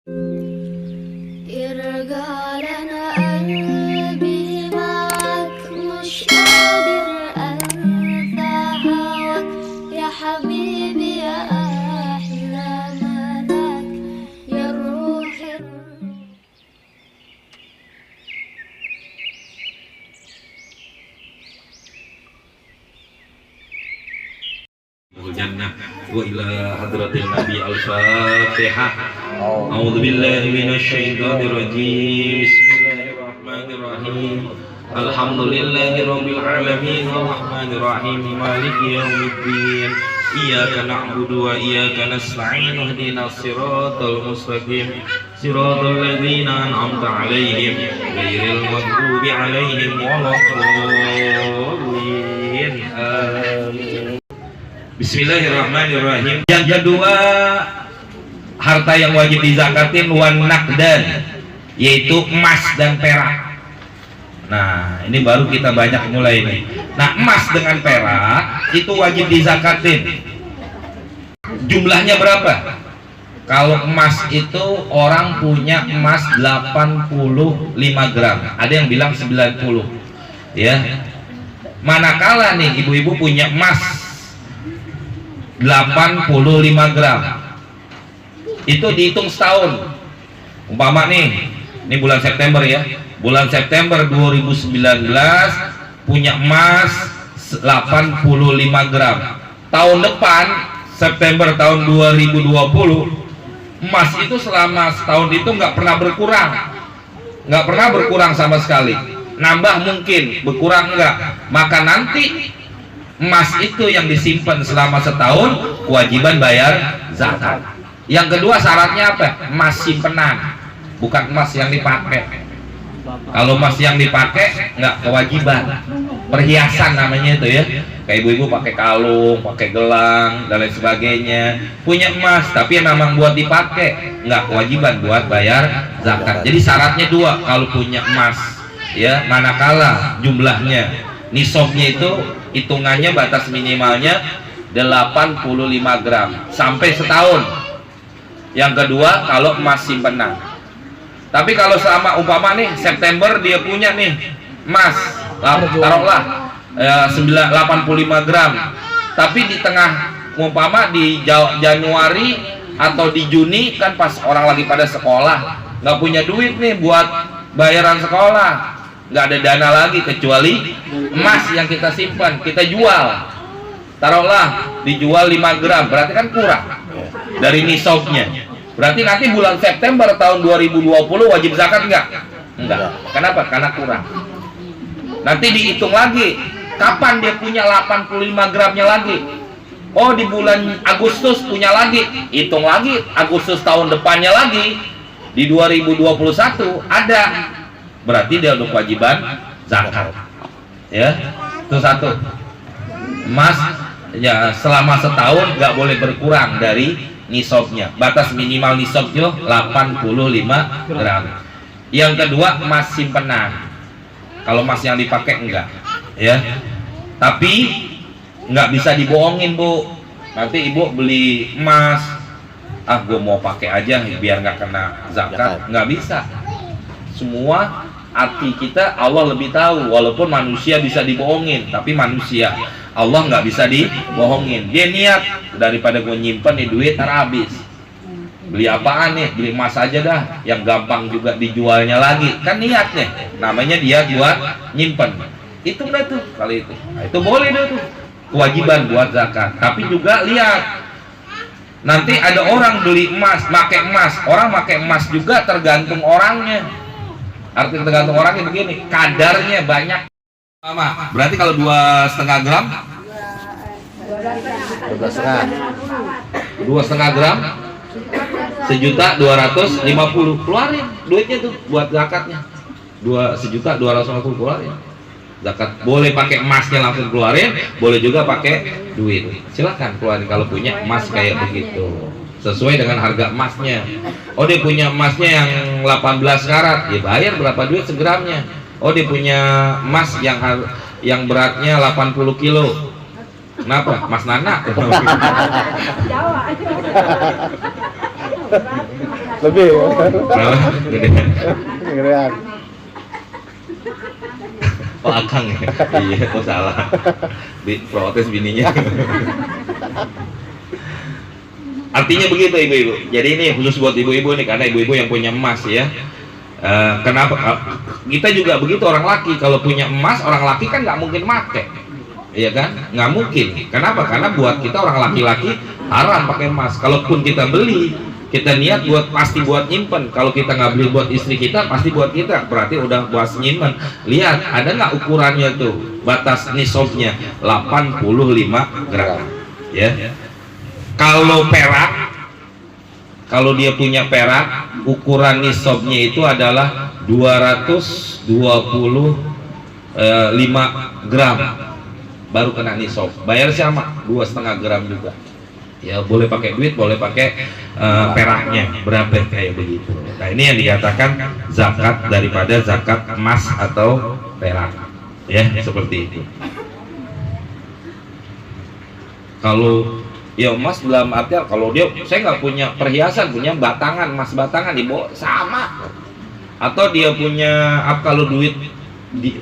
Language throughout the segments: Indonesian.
يرجع لنا قلبي معك مش قادر أنسى هواك يا حبيبي يا أحلى ملاك يا روح الجنة وإلى حضرة النبي الفاتحة. أعوذ بالله من الشيطان الرجيم. بسم الله الرحمن الرحيم. الحمد لله رب العالمين الرحمن الرحيم مالك يوم الدين. إياك نعبد وإياك نستعين اهدنا الصراط المستقيم صراط الذين أنعمت عليهم غير المغضوب عليهم ولا الضالين. آمين. Bismillahirrahmanirrahim. Yang kedua, harta yang wajib dizakatin wan naqdan, yaitu emas dan perak. Nah, ini baru kita banyak mulai ini. Nah, emas dengan perak itu wajib dizakatin. Jumlahnya berapa? Kalau emas itu orang punya emas 85 gram, ada yang bilang 90, ya. Manakala nih ibu-ibu punya emas 85 gram, itu dihitung setahun. Umpama nih, ini bulan September ya, bulan September 2019 punya emas 85 gram. Tahun depan September tahun 2020 emas itu selama setahun itu nggak pernah berkurang sama sekali. Nambah mungkin, berkurang enggak. Maka nanti emas itu yang disimpan selama setahun kewajiban bayar zakat. Yang kedua syaratnya apa? Emas simpenan, bukan emas yang dipakai. Kalau emas yang dipakai nggak kewajiban. Perhiasan namanya itu ya. Kayak ibu-ibu pakai kalung, pakai gelang dan lain sebagainya. Punya emas tapi memang buat dipakai, nggak kewajiban buat bayar zakat. Jadi syaratnya dua kalau punya emas, ya. Manakala jumlahnya nisabnya itu hitungannya batas minimalnya 85 gram sampai setahun. Yang kedua kalau emas simpenan. Tapi kalau selama umpama nih September dia punya nih emas taruhlah 85 gram, tapi di tengah umpama di Januari atau di Juni kan pas orang lagi pada sekolah nggak punya duit nih buat bayaran sekolah, nggak ada dana lagi kecuali emas yang kita simpan, kita jual, taruhlah dijual 5 gram, berarti kan kurang dari nisabnya. Berarti nanti bulan September tahun 2020 wajib zakat enggak? Kenapa? Karena kurang. Nanti dihitung lagi kapan dia punya 85 gramnya lagi. Oh, di bulan Agustus punya lagi, hitung lagi Agustus tahun depannya lagi, di 2021 ada, berarti dia udah kewajiban zakat. Ya, itu satu. Emas ya selama setahun nggak boleh berkurang dari nisabnya. Batas minimal nisabnya 85 gram. Yang kedua emas simpenan. Kalau emas yang dipakai enggak, ya. Tapi nggak bisa dibohongin, Bu. Nanti ibu beli emas, gue mau pakai aja biar nggak kena zakat, nggak bisa. Semua arti kita Allah lebih tahu. Walaupun manusia bisa dibohongin, tapi manusia Allah nggak bisa dibohongin. Dia niat daripada gue nyimpen nih duit ntar habis. Beli apaan nih? Beli emas aja dah, yang gampang juga dijualnya lagi. Kan niatnya, namanya dia buat nyimpen. Itu udah tuh kali itu. Nah, itu boleh deh tuh. Kewajiban buat zakat. Tapi juga lihat, nanti ada orang beli emas, pakai emas. Orang pakai emas juga tergantung orangnya. Arti tergantung orangnya begini, kadarnya banyak. Berarti kalau 2,5 gram, 2,5 gram, 1.250.000 keluarin duitnya tuh buat zakatnya. 1.250.000 keluarin zakat. Boleh pakai emasnya langsung keluarin, boleh juga pakai duit. Silakan keluarin kalau punya emas kayak begitu, sesuai dengan harga emasnya. Oh, dia punya emasnya yang 18 karat, ya bayar berapa duit segramnya. Oh, dia punya emas yang beratnya 80 kilo. Kenapa? Mas Nana. Lebih. Berapa? Gedean. Gedean. Oh akang ya? Iya, oh salah. Di protes bininya. Artinya begitu ibu-ibu. Jadi ini khusus buat ibu-ibu nih, karena ibu-ibu yang punya emas ya. Kenapa? Kita juga begitu orang laki. Kalau punya emas, orang laki kan nggak mungkin make, iya kan? Nggak mungkin. Kenapa? Karena buat kita orang laki-laki haram pakai emas. Kalaupun kita beli, kita niat pasti buat nyimpen. Kalau kita nggak beli buat istri kita, pasti buat kita. Berarti udah buat nyimpen. Lihat, ada nggak ukurannya tuh? Batas nisabnya 85 gram. Ya. Kalau perak, kalau dia punya perak, ukuran nisabnya itu adalah 225 gram. Baru kena nisab. Bayar sama 2,5 gram juga. Ya boleh pakai duit, boleh pakai peraknya berapa kayak begitu. Nah ini yang dikatakan zakat daripada zakat emas atau perak, ya seperti itu. Kalau ya emas dalam artian kalau dia saya nggak punya perhiasan, punya batangan emas batangan dibawa sama, atau dia punya kalau duit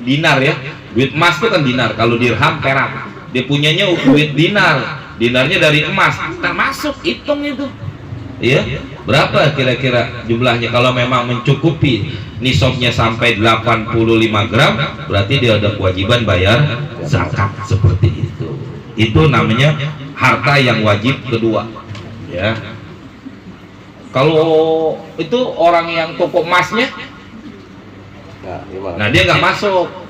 dinar ya, duit emas itu kan dinar, kalau dirham perak, dia punyanya duit dinar. Dinarnya dari emas, termasuk hitung itu, ya berapa kira-kira jumlahnya? Kalau memang mencukupi nisabnya sampai 85 gram, berarti dia ada kewajiban bayar zakat seperti itu. Itu namanya harta yang wajib kedua, ya. Kalau itu orang yang toko emasnya, nah dia nggak masuk.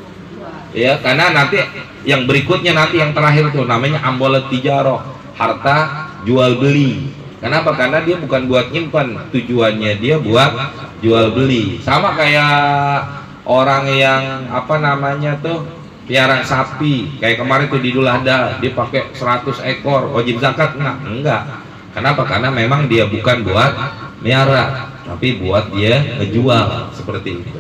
Ya, karena nanti yang berikutnya nanti yang terakhir tuh namanya ambolat tijaroh, harta jual beli. Kenapa? Karena dia bukan buat nyimpan, tujuannya dia buat jual beli. Sama kayak orang yang apa namanya tuh piara sapi, kayak kemarin tuh di Idul Adha dia pakai 100 ekor, wajib zakat enggak. Kenapa? Karena memang dia bukan buat miara, tapi buat dia ngejual seperti itu.